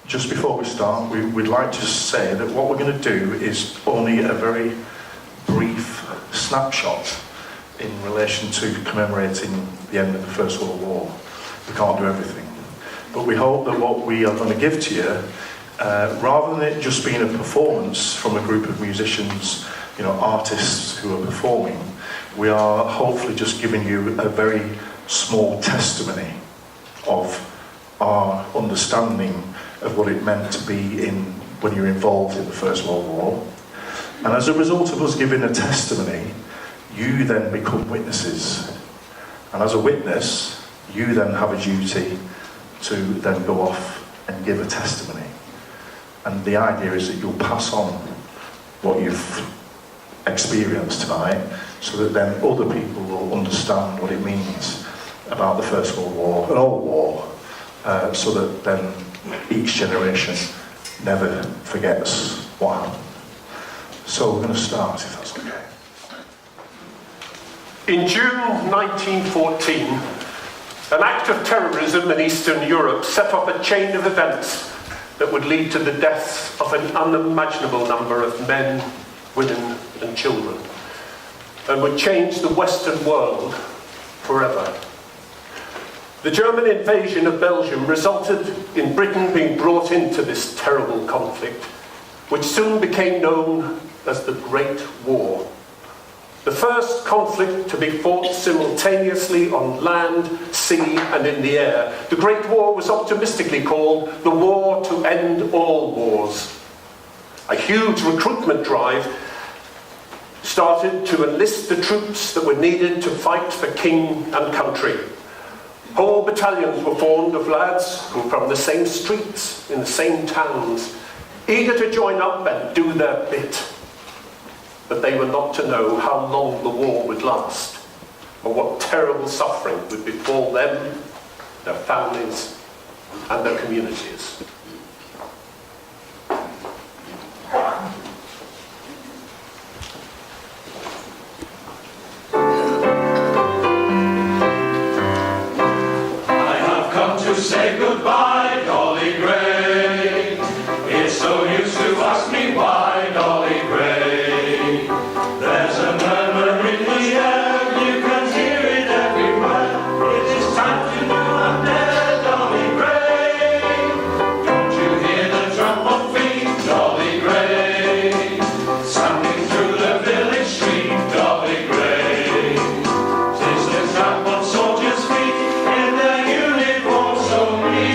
Just before we start, we'd like to say that what we're going to do is only a very brief snapshot in relation to commemorating the end of the First World War. We can't do everything. But we hope that what we are going to give to you, rather than it just being a performance from a group of musicians, artists who are performing, we are hopefully just giving you a very small testimony of our understanding of what it meant to be when you're involved in the First World War. And as a result of us giving a testimony, you then become witnesses. And as a witness, you then have a duty to then go off and give a testimony. And the idea is that you'll pass on what you've experienced tonight, so that then other people will understand what it means about the First World War, an old war, so that then each generation never forgets what happened. So we're going to start, if that's okay. In June 1914, an act of terrorism in Eastern Europe set off a chain of events that would lead to the deaths of an unimaginable number of men, women and children, and would change the Western world forever. The German invasion of Belgium resulted in Britain being brought into this terrible conflict, which soon became known as the Great War. The first conflict to be fought simultaneously on land, sea and in the air, the Great War was optimistically called the War to End All Wars. A huge recruitment drive started to enlist the troops that were needed to fight for king and country. Whole battalions were formed of lads who were from the same streets, in the same towns, eager to join up and do their bit. But they were not to know how long the war would last, or what terrible suffering would befall them, their families, and their communities. Say goodbye, Dolly Gray. It's so used to ask me why, Dolly Gray. There's a murmur in the air, you can hear it everywhere. It is time to move up there, Dolly Gray. Don't you hear the tramp of feet, Dolly Gray? Sounding through the village street, Dolly Gray. 'Tis the tramp of soldiers' feet in their uniforms so neat.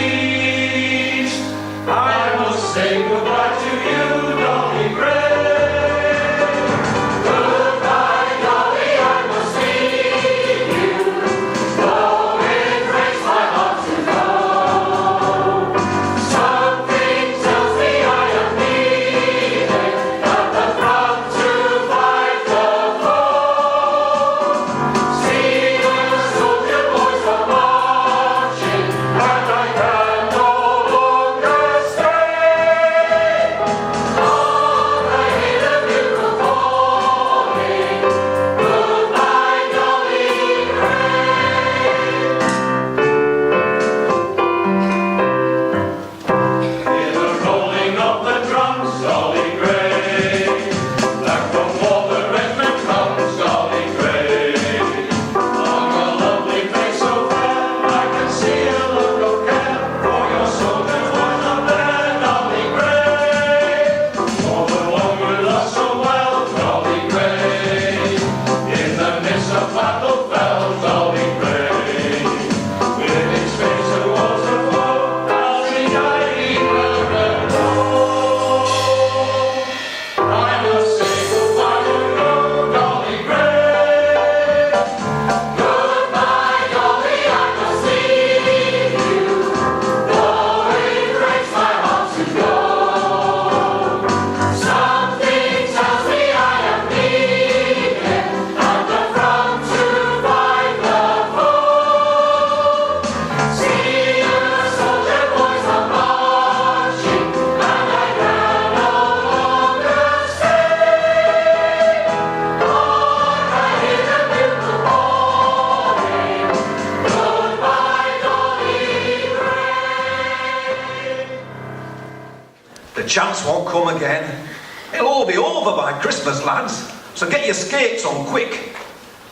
The chance won't come again. It'll all be over by Christmas, lads. So get your skates on quick.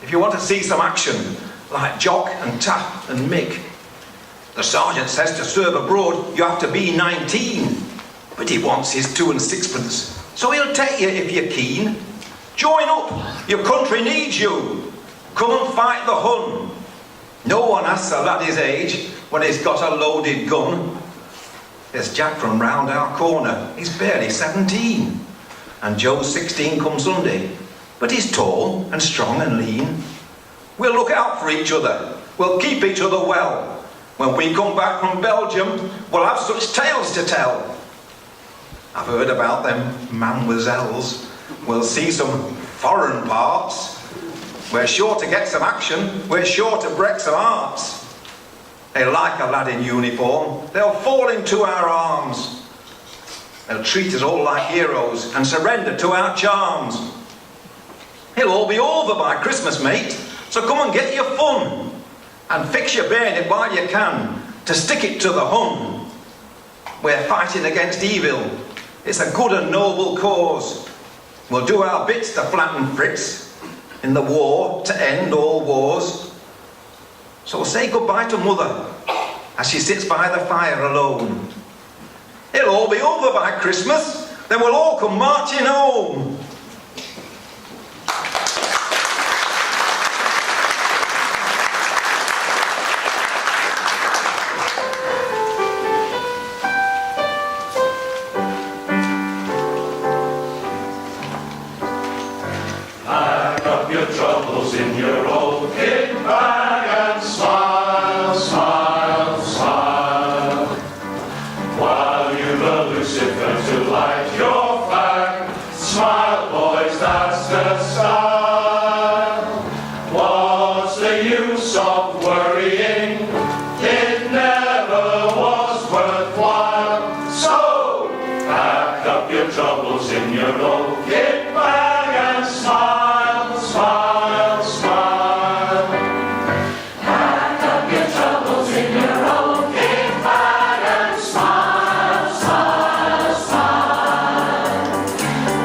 If you want to see some action, like Jock and Tap and Mick. The sergeant says to serve abroad, you have to be 19. But he wants his 2 and 6pence. So he'll take you if you're keen. Join up. Your country needs you. Come and fight the Hun. No one asks a lad his age when he's got a loaded gun. There's Jack from round our corner. He's barely 17. And Joe's 16 come Sunday. But he's tall and strong and lean. We'll look out for each other. We'll keep each other well. When we come back from Belgium, we'll have such tales to tell. I've heard about them mademoiselles. We'll see some foreign parts. We're sure to get some action. We're sure to break some hearts. They like a lad in uniform. They'll fall into our arms. They'll treat us all like heroes and surrender to our charms. It'll all be over by Christmas, mate. So come and get your fun. And fix your bayonet while you can to stick it to the Hun. We're fighting against evil. It's a good and noble cause. We'll do our bits to flatten Fritz in the war to end all wars. So say goodbye to Mother as she sits by the fire alone. It'll all be over by Christmas, then we'll all come marching home. Troubles in your old kit bag and smile, smile, smile. While you've a Lucifer to light your fag, smile, boys, that's the style. What's the use of worrying? It never was worthwhile. So, pack up your troubles in your old kit bag and smile. Smile, smile. Pack up your troubles in your old kit bag and smile, smile, smile.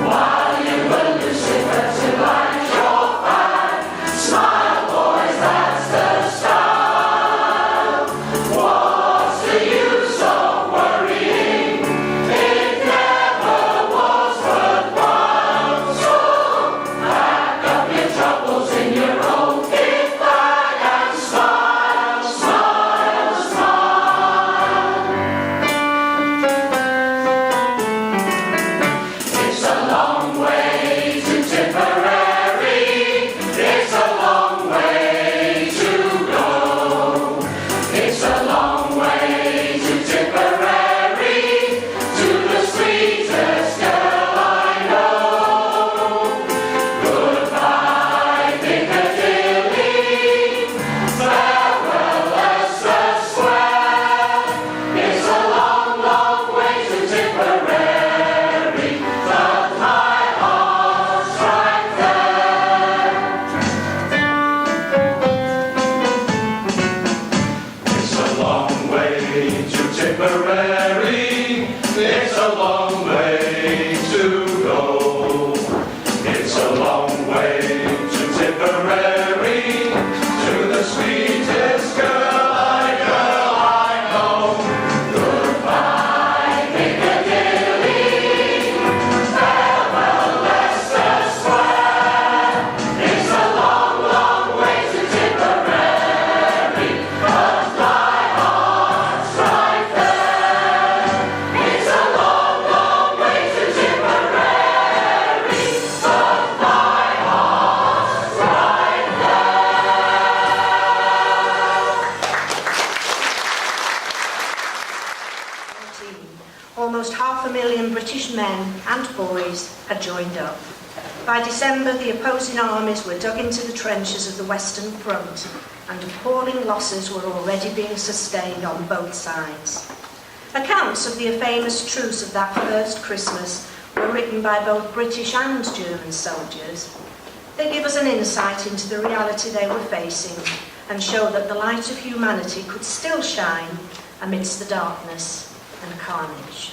While you were Lucifer to light your fag, smile, boys, that's the style. What's the use of worrying? It never was worthwhile. So pack up your troubles in your old kit bag and smile, smile, smile. It's a long way to Tipperary. It's a long way to go. It's a long way to Tipperary, to the sweetest girl I know. Goodbye, Piccadilly. Farewell, Leicester Square. It's a long, long way to Tipperary, but my heart's right there. It's a long way to Tipperary. It's a long way to go. It's a long way to Tipperary, to the sweetest girl I know. Goodbye, Piccadilly. Farewell, Leicester Square. It's a long, long way to Tipperary, but my heart's right there. It's a long, long way to Tipperary, but my heart's right there. Almost 500,000 British men and boys had joined up. By December, the opposing armies were dug into the trenches of the Western Front, and appalling losses were already being sustained on both sides. Accounts of the famous truce of that first Christmas were written by both British and German soldiers. They give us an insight into the reality they were facing and show that the light of humanity could still shine amidst the darkness and carnage.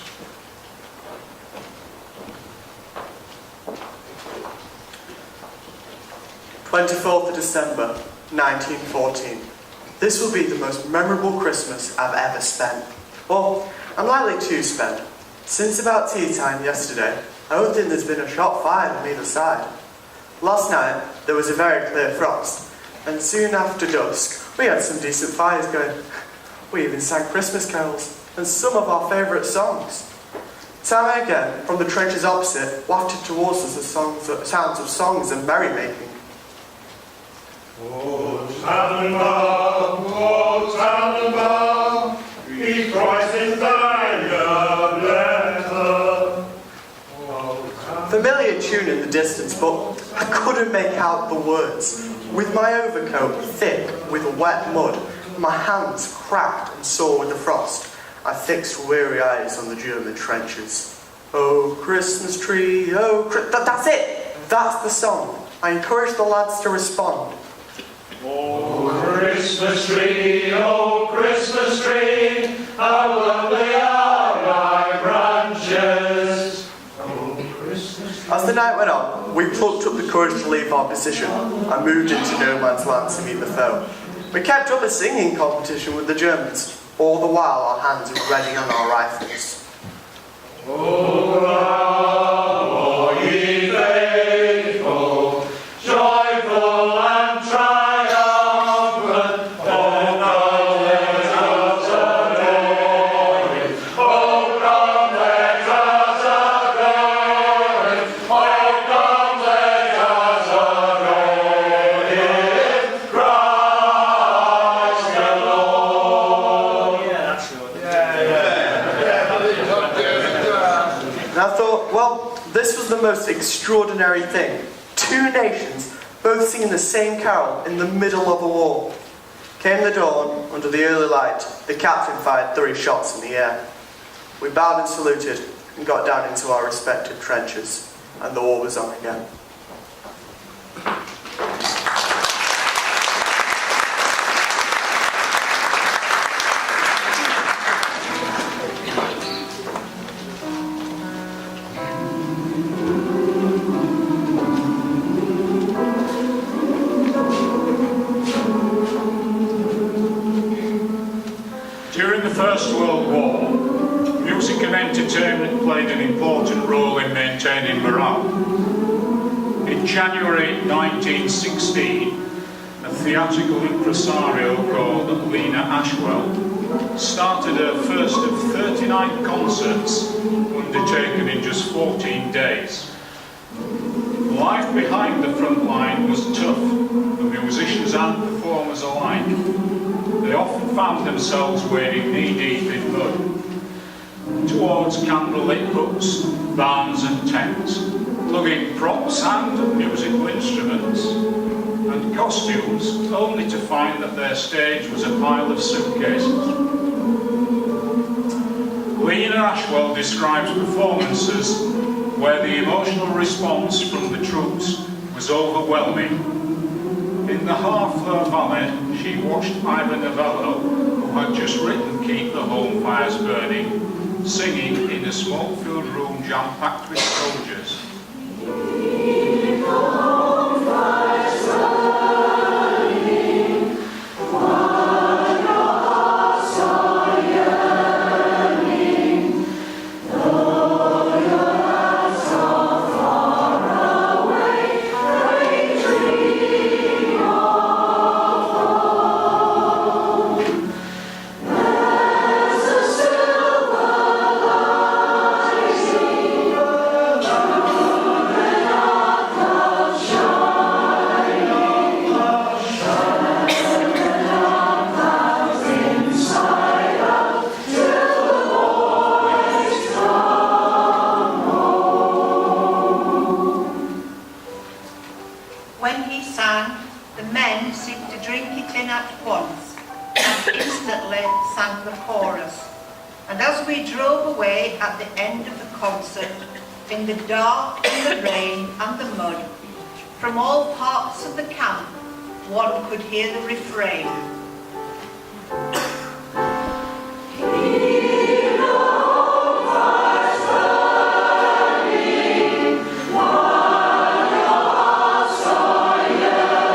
24th of December, 1914. This will be the most memorable Christmas I've ever spent. Well, I'm likely to spend. Since about tea time yesterday, I don't think there's been a shot fired on either side. Last night, there was a very clear frost, and soon after dusk, we had some decent fires going. We even sang Christmas carols, and some of our favourite songs. Time and again, from the trenches opposite, wafted towards us the sounds of songs and merrymaking. O Tannenbaum, wie Christ in thy letter. Familiar tune in the distance, but I couldn't make out the words. With my overcoat thick with wet mud, my hands cracked and sore with the frost, I fixed weary eyes on the German trenches. Oh, Christmas tree, oh, that's it! That's the song. I encouraged the lads to respond. Oh, Christmas tree, how lovely are thy branches. Oh, Christmas tree. As the night went on, we plucked up the courage to leave our position and moved into no man's land to meet the foe. We kept up a singing competition with the Germans, all the while our hands were ready on our rifles. O thou, ye faithful, joyful and triumphant, O come let us adore Him. O come let us adore Him. O come let us adore Him. Christ the Lord. Yeah, that's And I thought, well, this was the most extraordinary thing. Two nations both singing the same carol in the middle of a war. Came the dawn, under the early light, the captain fired 3 shots in the air. We bowed and saluted and got down into our respective trenches, and the war was on again. During the First World War, music and entertainment played an important role in maintaining morale. In January 1916, a theatrical impresario called Lena Ashwell started her first of 39 concerts undertaken in just 14 days. Life behind the front line was tough for musicians and performers alike. They often found themselves wading knee-deep in mud towards candlelit huts, barns and tents, lugging props and musical instruments and costumes, only to find that their stage was a pile of suitcases. Lena Ashwell describes performances where the emotional response from the troops was overwhelming. In the Harfleur Valley, she watched Ivan Novello, who had just written Keep the Home Fires Burning, singing in a smoke-filled room jam-packed with soldiers. Keep the home fires burning, while your hearts are yearning, though your lands are far away, pray dream of home. There's a silver lining, When he sang, the men seemed to drink it in at once, and instantly sang the chorus. And as we drove away at the end of the concert, in the dark, in the rain and the mud, from all parts of the camp, one could hear the refrain. while your hearts are yearning.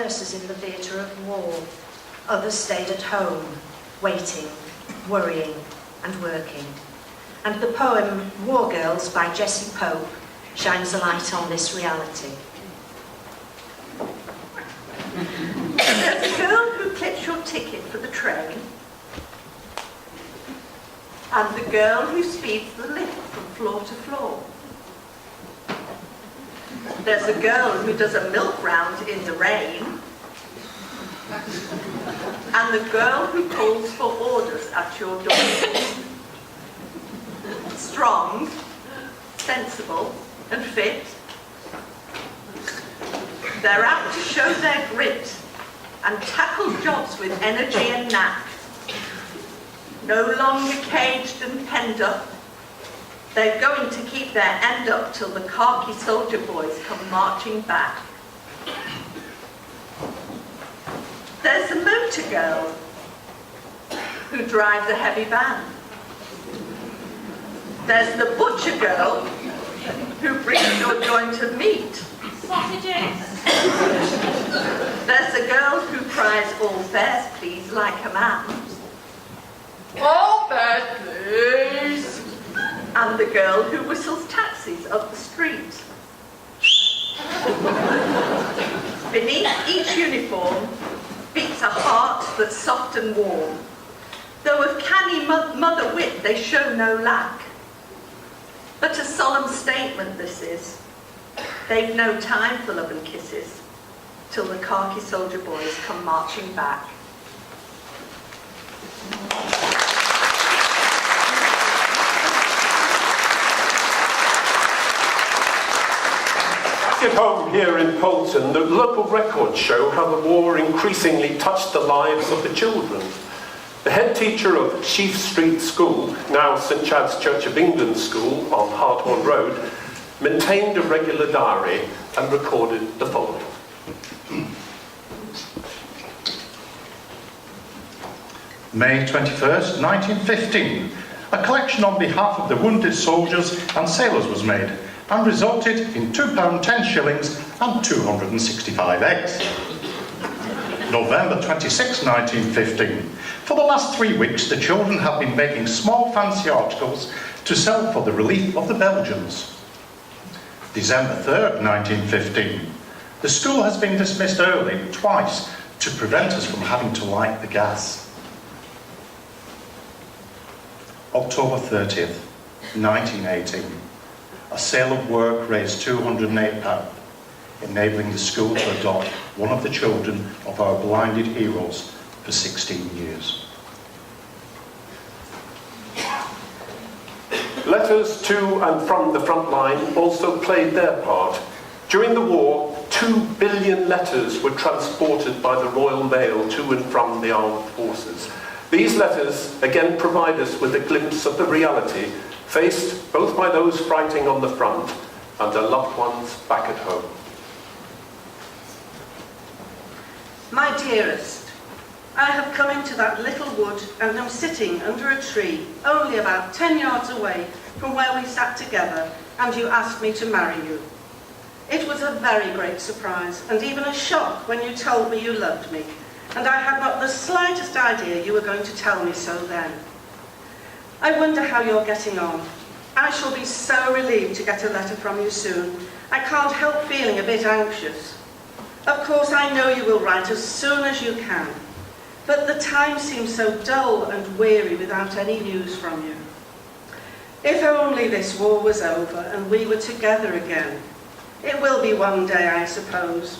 nurses in the theatre of war. Others stayed at home, waiting, worrying, and working. And the poem War Girls by Jessie shines a light on this reality. There's a girl who clips your ticket for the train, and the girl who speeds the lift from floor to floor. There's a girl who does a milk round in the rain, and the girl who calls for orders at your door. Strong, sensible, and fit. They're out to show their grit and tackle jobs with energy and knack. No longer caged and penned up, they're going to keep their end up till the khaki soldier boys come marching back. There's the motor girl who drives a heavy van. There's the butcher girl who brings your joint of meat. Sausages. There's the girl who cries all fares please like a man. All fares please. And the girl who whistles taxis up the street. Beneath each uniform beats a heart that's soft and warm. Though of canny mother wit they show no lack. But a solemn statement this is. They've no time for love and kisses till the khaki soldier boys come marching back. Back at home here in Poulton, the local records show how the war increasingly touched the lives of the children. The head teacher of Sheaf Street School, now St Chad's Church of England School on Hardhorn Road, maintained a regular diary and recorded the following. May 21st, 1915. A collection on behalf of the wounded soldiers and sailors was made and resulted in £2.10 shillings and 265 eggs. November 26, 1915. For the last 3 weeks, the children have been making small fancy articles to sell for the relief of the Belgians. December 3rd, 1915. The school has been dismissed early twice to prevent us from having to light the gas. October 30th, 1918. A sale of work raised £208, enabling the school to adopt one of the children of our blinded heroes for 16 years. Letters to and from the front line also played their part. During the war, 2 billion letters were transported by the Royal Mail to and from the armed forces. These letters again provide us with a glimpse of the reality faced both by those fighting on the front and their loved ones back at home. My dearest, I have come into that little wood and am sitting under a tree only about 10 yards away from where we sat together and you asked me to marry you. It was a very great surprise and even a shock when you told me you loved me, and I had not the slightest idea you were going to tell me so then. I wonder how you're getting on. I shall be so relieved to get a letter from you soon. I can't help feeling a bit anxious. Of course, I know you will write as soon as you can, but the time seems so dull and weary without any news from you. If only this war was over and we were together again. It will be one day, I suppose.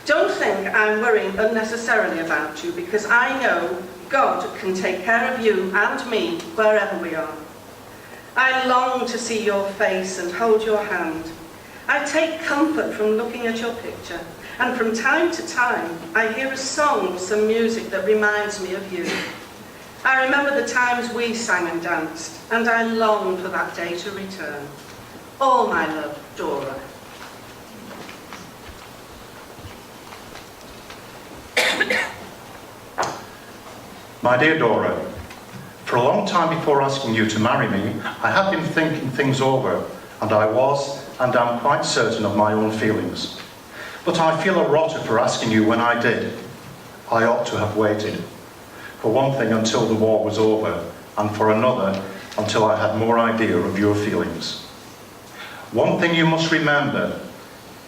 Don't think I'm worrying unnecessarily about you, because I know God can take care of you and me wherever we are. I long to see your face and hold your hand. I take comfort from looking at your picture, and from time to time I hear a song or some music that reminds me of you. I remember the times we sang and danced, and I long for that day to return. All my love, Dora. My dear Dora, for a long time before asking you to marry me, I had been thinking things over, and I was and am quite certain of my own feelings. But I feel a rotter for asking you when I did. I ought to have waited. For one thing, until the war was over, and for another, until I had more idea of your feelings. One thing you must remember,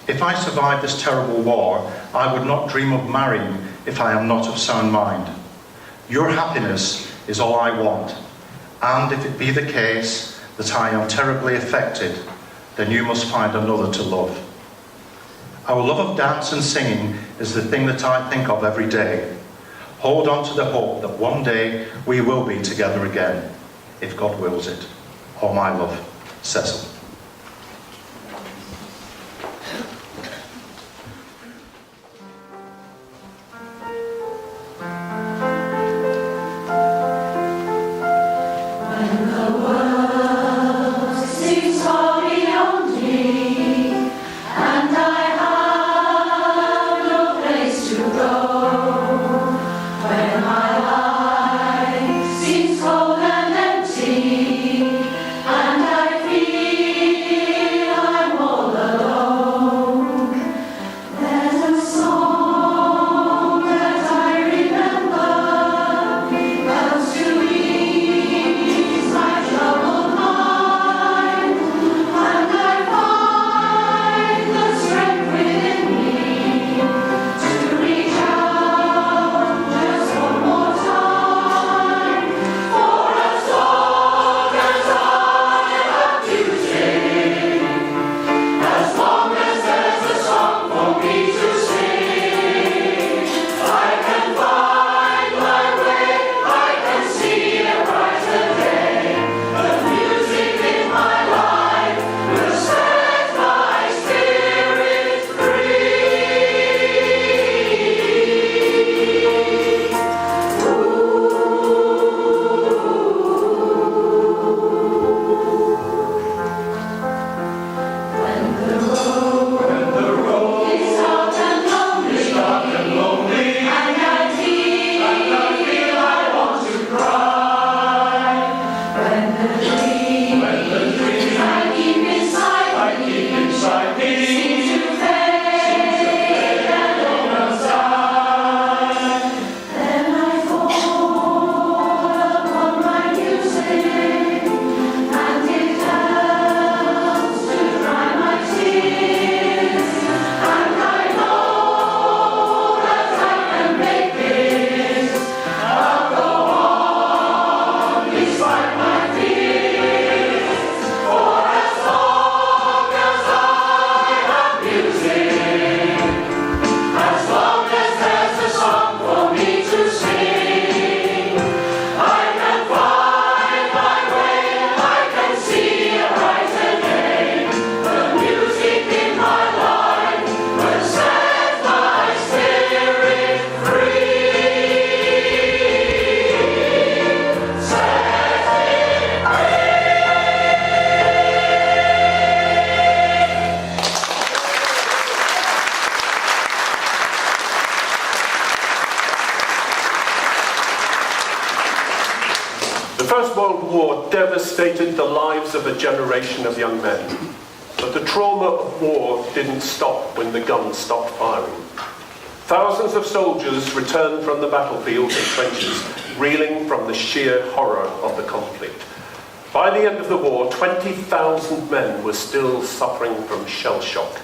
if I survived this terrible war, I would not dream of marrying if I am not of sound mind. Your happiness is all I want, and if it be the case that I am terribly affected, then you must find another to love. Our love of dance and singing is the thing that I think of every day. Hold on to the hope that one day we will be together again, if God wills it. All my love, Cecil. Devastated the lives of a generation of young men. But the trauma of war didn't stop when the guns stopped firing. Thousands of soldiers returned from the battlefield and trenches, reeling from the sheer horror of the conflict. By the end of the war, 20,000 men were still suffering from shell shock.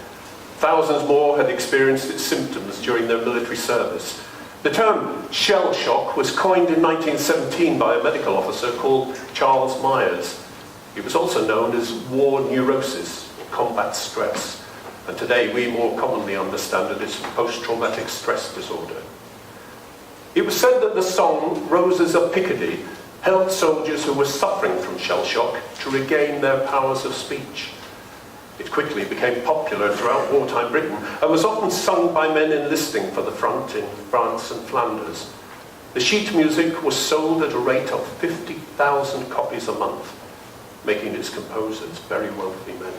Thousands more had experienced its symptoms during their military service. The term shell shock was coined in 1917 by a medical officer called Charles Myers. It was also known as war neurosis, or combat stress, and today we more commonly understand it as post-traumatic stress disorder. It was said that the song Roses of Picardy helped soldiers who were suffering from shell shock to regain their powers of speech. It quickly became popular throughout wartime Britain and was often sung by men enlisting for the front in France and Flanders. The sheet music was sold at a rate of 50,000 copies a month, making its composers very wealthy men.